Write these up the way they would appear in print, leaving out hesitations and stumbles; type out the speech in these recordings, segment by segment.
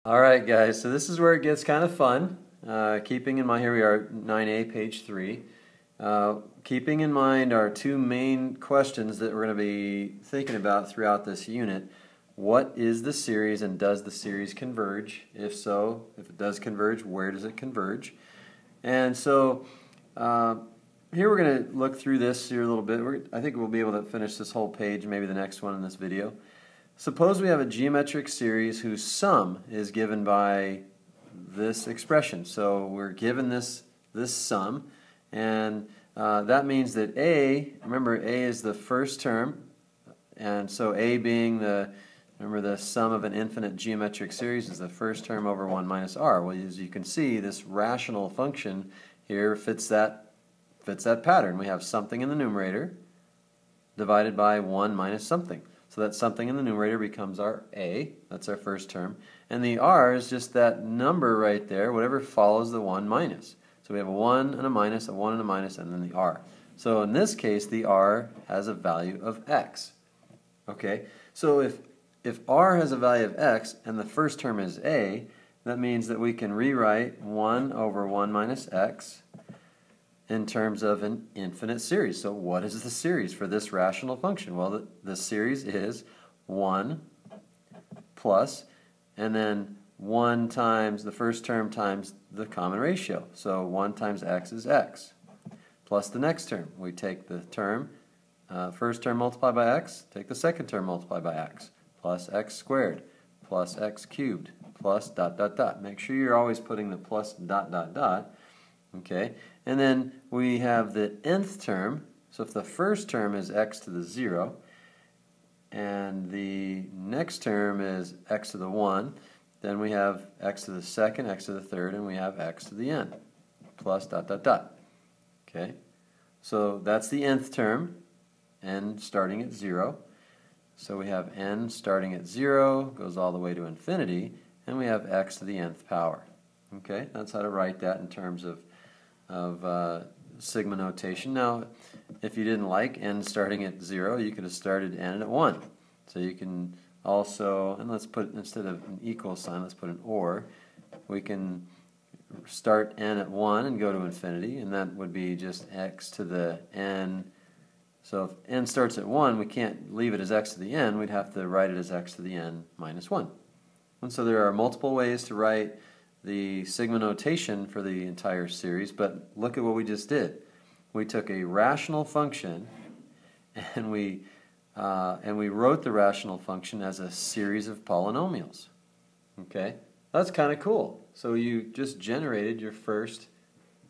Alright guys, so this is where it gets kind of fun. Keeping in mind, here we are, 9A, page 3. Keeping in mind our two main questions that we're going to be thinking about throughout this unit. What is the series, and does the series converge? If so, if it does converge, where does it converge? And so here we're going to look through this here a little bit. I think we'll be able to finish this whole page, maybe the next one in this video. Suppose we have a geometric series whose sum is given by this expression. So we're given this sum, and that means that A, remember A is the first term, and so A being remember the sum of an infinite geometric series is the first term over 1 minus r. Well, as you can see, this rational function here fits that pattern. We have something in the numerator divided by 1 minus something. So that something in the numerator becomes our A, that's our first term, and the r is just that number right there, whatever follows the 1 minus. So we have a 1 and a minus, a 1 and a minus, and then the r. So in this case, the r has a value of x. Okay, so if r has a value of x and the first term is A, that means that we can rewrite 1 over 1 minus x in terms of an infinite series. So what is the series for this rational function? Well, the series is 1 plus, and then 1 times the first term times the common ratio. So 1 times x is x, plus the next term. We take the term, first term multiplied by x, take the second term multiplied by x, plus x squared, plus x cubed, plus dot dot dot. Make sure you're always putting the plus dot dot dot. Okay, and then we have the nth term. So if the first term is x to the 0 and the next term is x to the 1, then we have x to the second, x to the third, and we have x to the n, plus dot dot dot. Okay, so that's the nth term, n starting at 0. So we have n starting at 0, goes all the way to infinity, and we have x to the nth power. Okay, that's how to write that in terms of sigma notation. Now, if you didn't like n starting at 0, you could have started n at 1. So you can also, and let's put, instead of an equal sign, let's put an or. We can start n at 1 and go to infinity, and that would be just x to the n. So if n starts at 1, we can't leave it as x to the n, we'd have to write it as x to the n minus 1. And so there are multiple ways to write the sigma notation for the entire series, but look at what we just did. We took a rational function and we wrote the rational function as a series of polynomials. Okay, that's kind of cool. So you just generated your first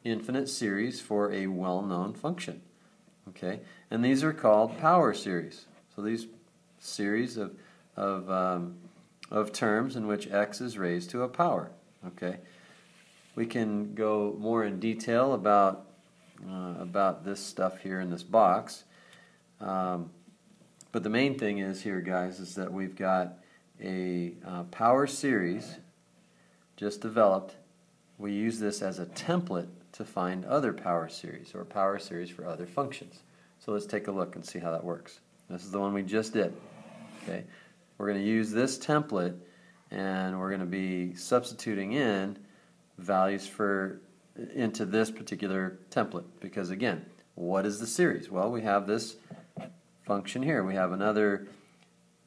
infinite series for a well-known function. Okay, and these are called power series. So these series of terms in which x is raised to a power. Okay, we can go more in detail about this stuff here in this box, but the main thing is here, guys, is that we've got a power series just developed. We use this as a template to find other power series, or power series for other functions. So let's take a look and see how that works. This is the one we just did. Okay, we're going to use this template, and we're going to be substituting in values into this particular template, because again, what is the series? Well, we have this function here. We have another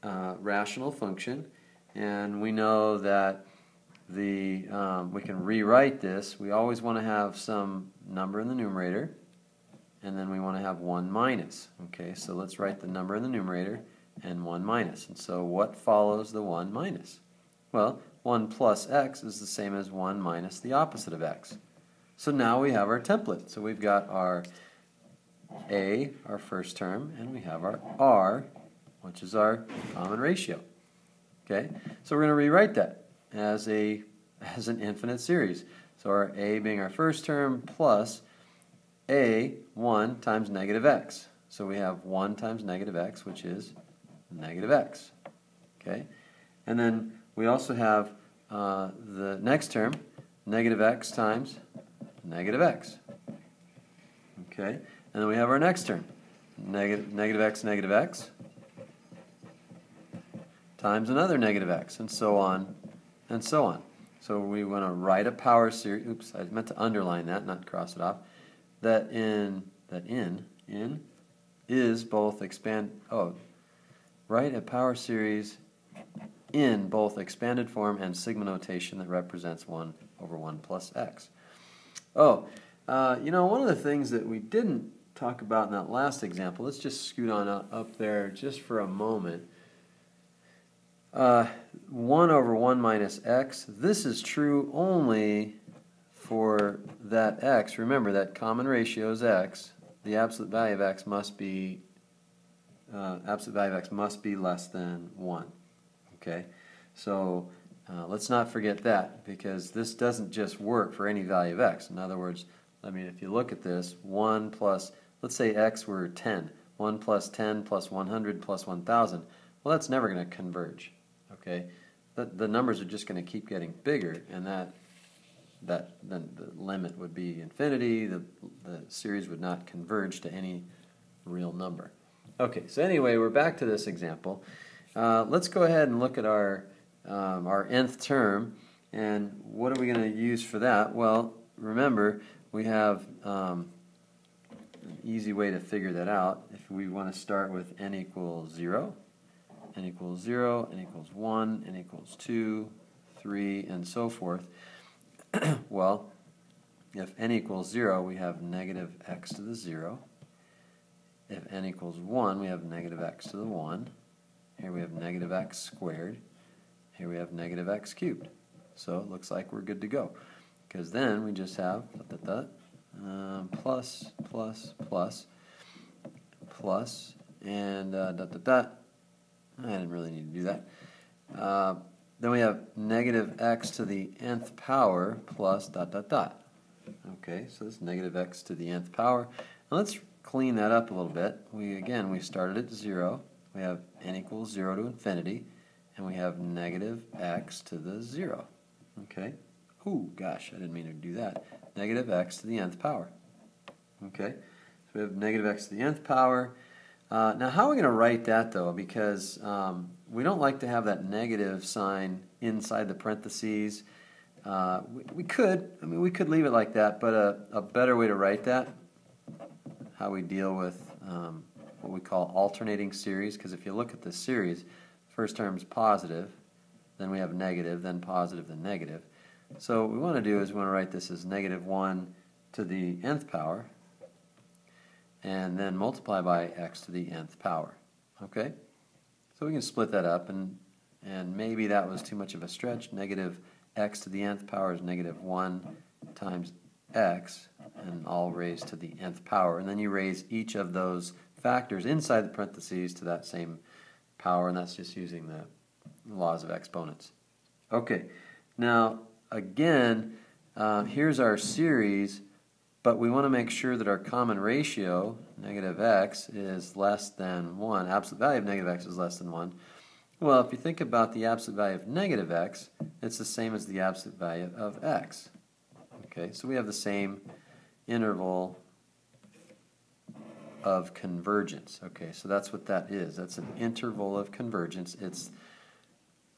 rational function, and we know that we can rewrite this. We always want to have some number in the numerator, and then we want to have 1 minus. Okay, so let's write the number in the numerator and 1 minus. And so what follows the 1 minus? Well, 1 plus x is the same as 1 minus the opposite of x. So now we have our template. So we've got our A, our first term, and we have our r, which is our common ratio. Okay, so we're going to rewrite that as an infinite series. So our A being our first term plus A, 1 times negative x. So we have 1 times negative x, which is negative x. Okay, and then we also have the next term, negative x times negative x. Okay, and then we have our next term, negative x times another negative x, and so on and so on. So we want to write a power series. Oops, I meant to underline that, not cross it off. That in is both write a power series in both expanded form and sigma notation that represents 1 over 1 plus x. One of the things that we didn't talk about in that last example, let's just scoot on up there just for a moment. 1 over 1 minus x, this is true only for that x. Remember that common ratio is x. The absolute value of x must be less than 1. Okay, so let's not forget that, because this doesn't just work for any value of x. In other words, if you look at this, 1 plus, let's say x were 10. 1 plus 10 plus 100 plus 1,000. Well, that's never going to converge. Okay, the numbers are just going to keep getting bigger, and then the limit would be infinity. The series would not converge to any real number. Okay, so anyway, we're back to this example. Let's go ahead and look at our nth term, and what are we going to use for that? Well, remember, we have an easy way to figure that out. If we want to start with n equals 0, n equals 0, n equals 1, n equals 2, 3, and so forth. Well, if n equals 0, we have negative x to the 0. If n equals 1, we have negative x to the 1. Here we have negative x squared. Here we have negative x cubed. So it looks like we're good to go, because then we just have plus, plus, plus, plus, and I didn't really need to do that. Then we have negative x to the nth power plus ... Okay, so this is negative x to the nth power. Now let's clean that up a little bit. We started at 0. We have n equals 0 to infinity, and we have negative x to the 0. Okay. Ooh, gosh, I didn't mean to do that. Negative x to the nth power. Okay, so we have negative x to the nth power. Now, how are we going to write that, though? Because we don't like to have that negative sign inside the parentheses. We could leave it like that, but a better way to write that, how we deal with what we call alternating series, because if you look at the series, first term is positive, then we have negative, then positive, then negative. So what we want to do is we want to write this as negative 1 to the nth power, and then multiply by x to the nth power. Okay? So we can split that up, and maybe that was too much of a stretch. Negative x to the nth power is negative 1 times x, and all raised to the nth power. And then you raise each of those factors inside the parentheses to that same power, and that's just using the laws of exponents. Okay, now again, here's our series, but we want to make sure that our common ratio, negative x, is less than 1. Absolute value of negative x is less than 1. Well, if you think about the absolute value of negative x, it's the same as the absolute value of x. Okay, so we have the same interval of convergence. Okay, so that's what that is. That's an interval of convergence.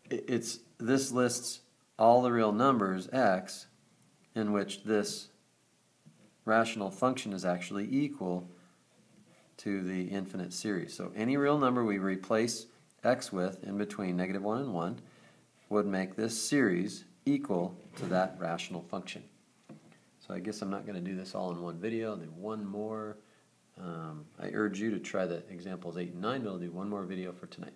This lists all the real numbers x in which this rational function is actually equal to the infinite series. So any real number we replace x with in between negative 1 and 1 would make this series equal to that rational function. So I guess I'm not going to do this all in one video. I'll do one more. I urge you to try the examples 8 and 9, but I'll do one more video for tonight.